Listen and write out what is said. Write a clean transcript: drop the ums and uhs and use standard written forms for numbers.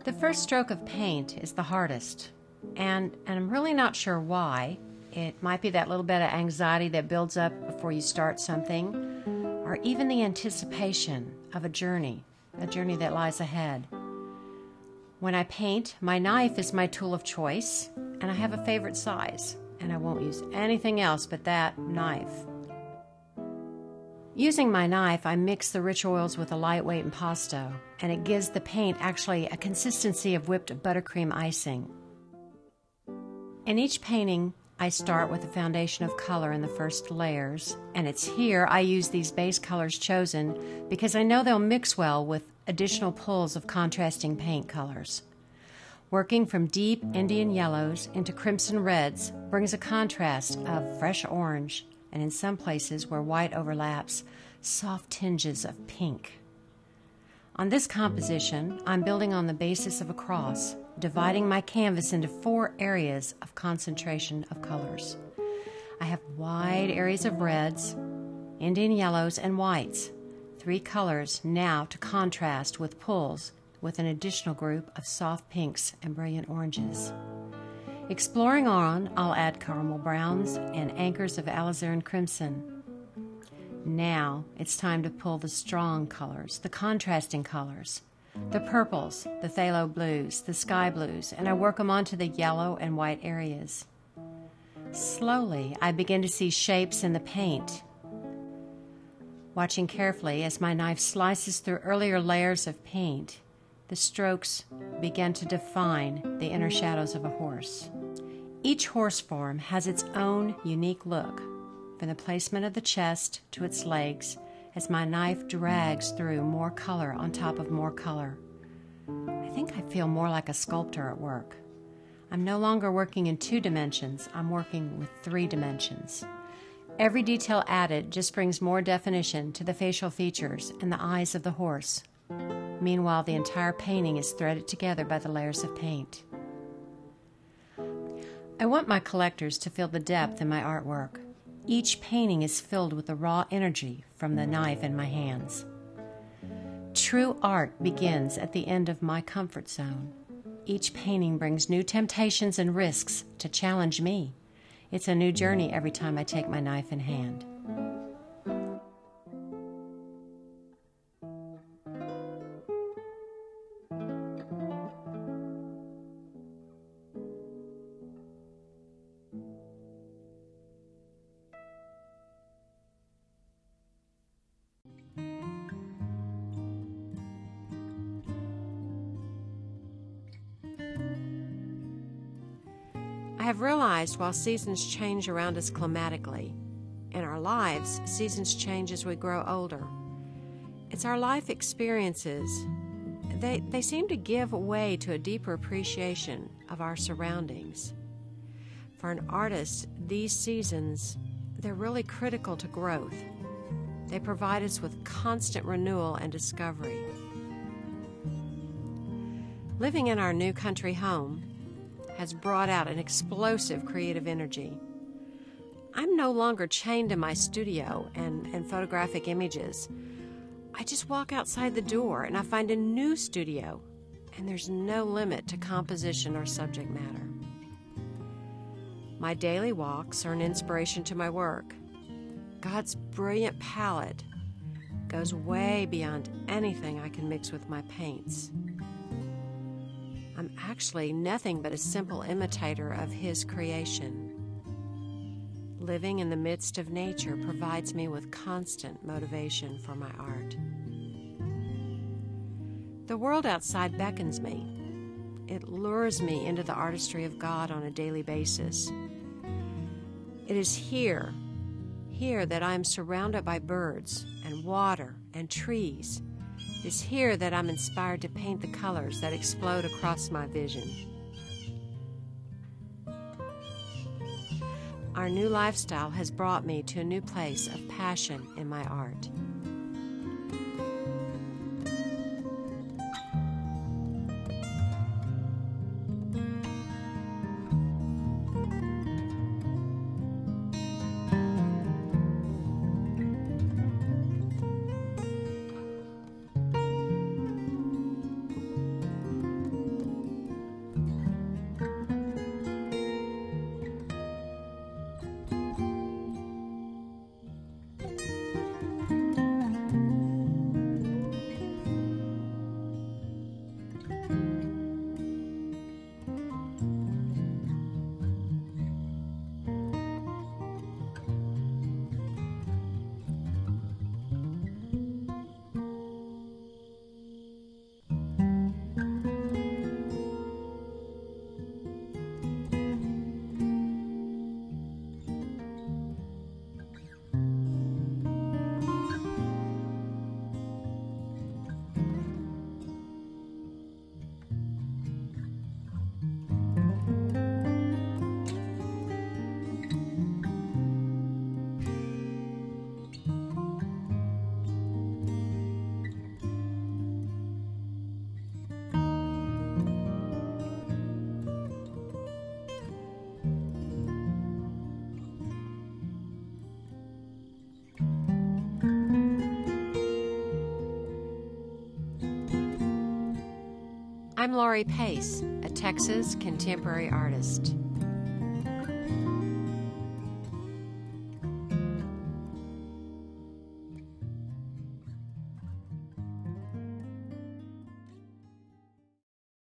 The first stroke of paint is the hardest, and I'm really not sure why. It might be that little bit of anxiety that builds up before you start something, or even the anticipation of a journey that lies ahead. When I paint, my knife is my tool of choice, and I have a favorite size, and I won't use anything else but that knife. Using my knife, I mix the rich oils with a lightweight impasto, and it gives the paint actually a consistency of whipped buttercream icing. In each painting, I start with a foundation of color in the first layers, and it's here I use these base colors chosen because I know they'll mix well with additional pulls of contrasting paint colors. Working from deep Indian yellows into crimson reds brings a contrast of fresh orange, and in some places where white overlaps, soft tinges of pink. On this composition, I'm building on the basis of a cross, dividing my canvas into 4 areas of concentration of colors. I have wide areas of reds, Indian yellows, and whites, 3 colors now to contrast with pulls with an additional group of soft pinks and brilliant oranges. Exploring on, I'll add caramel browns and anchors of alizarin crimson. Now it's time to pull the strong colors, the contrasting colors, the purples, the phthalo blues, the sky blues, and I work them onto the yellow and white areas. Slowly, I begin to see shapes in the paint. Watching carefully as my knife slices through earlier layers of paint, the strokes begin to define the inner shadows of a horse. Each horse form has its own unique look, from the placement of the chest to its legs, as my knife drags through more color on top of more color. I think I feel more like a sculptor at work. I'm no longer working in 2 dimensions, I'm working with 3 dimensions. Every detail added just brings more definition to the facial features and the eyes of the horse. Meanwhile, the entire painting is threaded together by the layers of paint. I want my collectors to feel the depth in my artwork. Each painting is filled with the raw energy from the knife in my hands. True art begins at the end of my comfort zone. Each painting brings new temptations and risks to challenge me. It's a new journey every time I take my knife in hand. I have realized while seasons change around us climatically, in our lives, seasons change as we grow older. It's our life experiences. They seem to give way to a deeper appreciation of our surroundings. For an artist, these seasons, they're really critical to growth. They provide us with constant renewal and discovery. Living in our new country home has brought out an explosive creative energy. I'm no longer chained to my studio and photographic images. I just walk outside the door and I find a new studio, and there's no limit to composition or subject matter. My daily walks are an inspiration to my work. God's brilliant palette goes way beyond anything I can mix with my paints. I'm actually nothing but a simple imitator of His creation. Living in the midst of nature provides me with constant motivation for my art. The world outside beckons me. It lures me into the artistry of God on a daily basis. It is here that I am surrounded by birds and water and trees. It is here that I'm inspired to paint the colors that explode across my vision. Our new lifestyle has brought me to a new place of passion in my art. I'm Laurie Pace, a Texas contemporary artist.